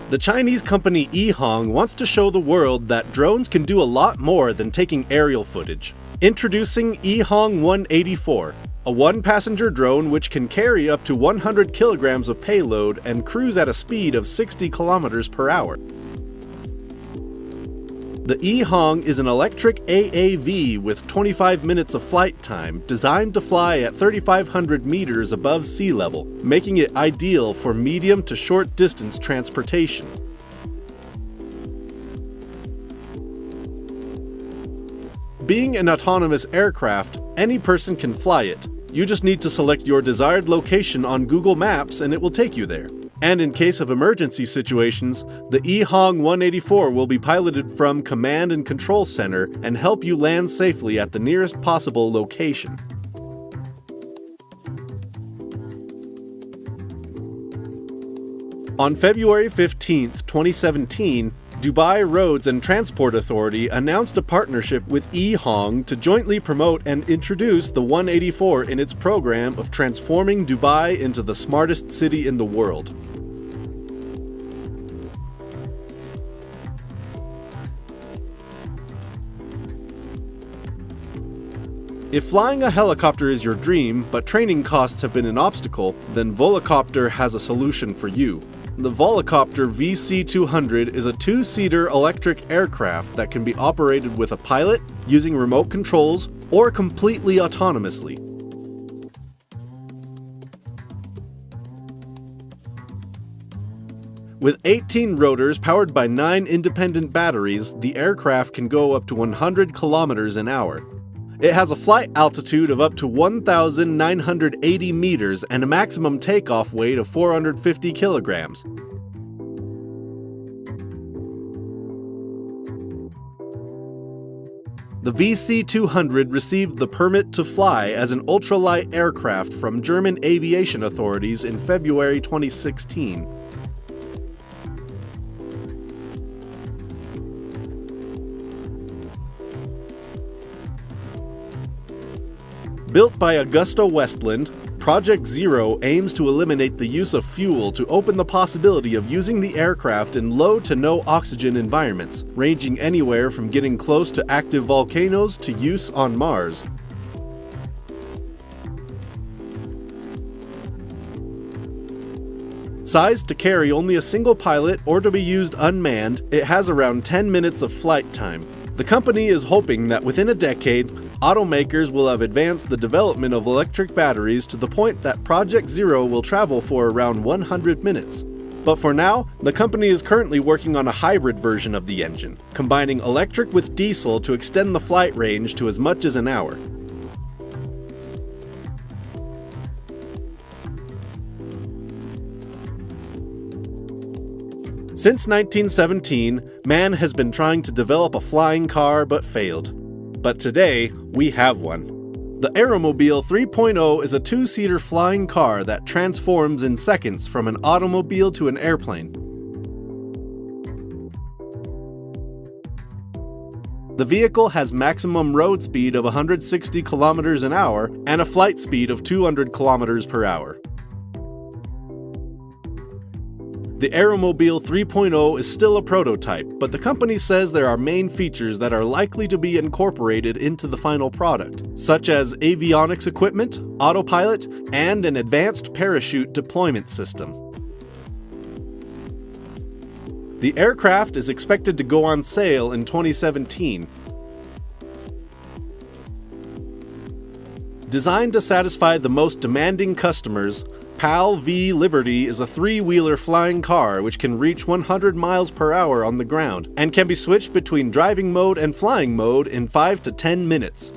The Chinese company Yihong wants to show the world that drones can do a lot more than taking aerial footage. Introducing Yihong 184, a one-passenger drone which can carry up to 100 kilograms of payload and cruise at a speed of 60 kilometers per hour. The Yihong is an electric AAV with 25 minutes of flight time, designed to fly at 3,500 meters above sea level, making it ideal for medium to short distance transportation. Being an autonomous aircraft, any person can fly it. You just need to select your desired location on Google Maps and it will take you there. And in case of emergency situations, the Yihong 184 will be piloted from Command and Control Center and help you land safely at the nearest possible location. On February 15, 2017, Dubai Roads and Transport Authority announced a partnership with Yihong to jointly promote and introduce the 184 in its program of transforming Dubai into the smartest city in the world. If flying a helicopter is your dream, but training costs have been an obstacle, then Volocopter has a solution for you. The Volocopter VC200 is a two-seater electric aircraft that can be operated with a pilot, using remote controls, or completely autonomously. With 18 rotors powered by 9 independent batteries, the aircraft can go up to 100 kilometers an hour. It has a flight altitude of up to 1,980 meters and a maximum takeoff weight of 450 kilograms. The VC200 received the permit to fly as an ultralight aircraft from German aviation authorities in February 2016. Built by Augusta Westland, Project Zero aims to eliminate the use of fuel to open the possibility of using the aircraft in low to no oxygen environments, ranging anywhere from getting close to active volcanoes to use on Mars. Sized to carry only a single pilot or to be used unmanned, it has around 10 minutes of flight time. The company is hoping that within a decade, automakers will have advanced the development of electric batteries to the point that Project Zero will travel for around 100 minutes. But for now, the company is currently working on a hybrid version of the engine, combining electric with diesel to extend the flight range to as much as an hour. Since 1917, man has been trying to develop a flying car but failed. But today, we have one. The Aeromobile 3.0 is a two-seater flying car that transforms in seconds from an automobile to an airplane. The vehicle has maximum road speed of 160 kilometers an hour and a flight speed of 200 kilometers per hour. The Aeromobile 3.0 is still a prototype, but the company says there are main features that are likely to be incorporated into the final product, such as avionics equipment, autopilot, and an advanced parachute deployment system. The aircraft is expected to go on sale in 2017. Designed to satisfy the most demanding customers, PAL V Liberty is a three-wheeler flying car which can reach 100 miles per hour on the ground and can be switched between driving mode and flying mode in 5 to 10 minutes.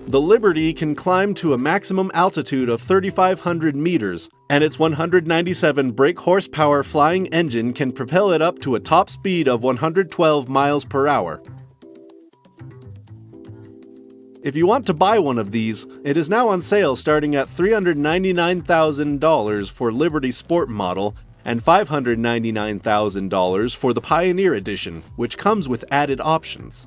The Liberty can climb to a maximum altitude of 3,500 meters, and its 197 brake horsepower flying engine can propel it up to a top speed of 112 miles per hour. If you want to buy one of these, it is now on sale starting at $399,000 for Liberty Sport model and $599,000 for the Pioneer Edition, which comes with added options.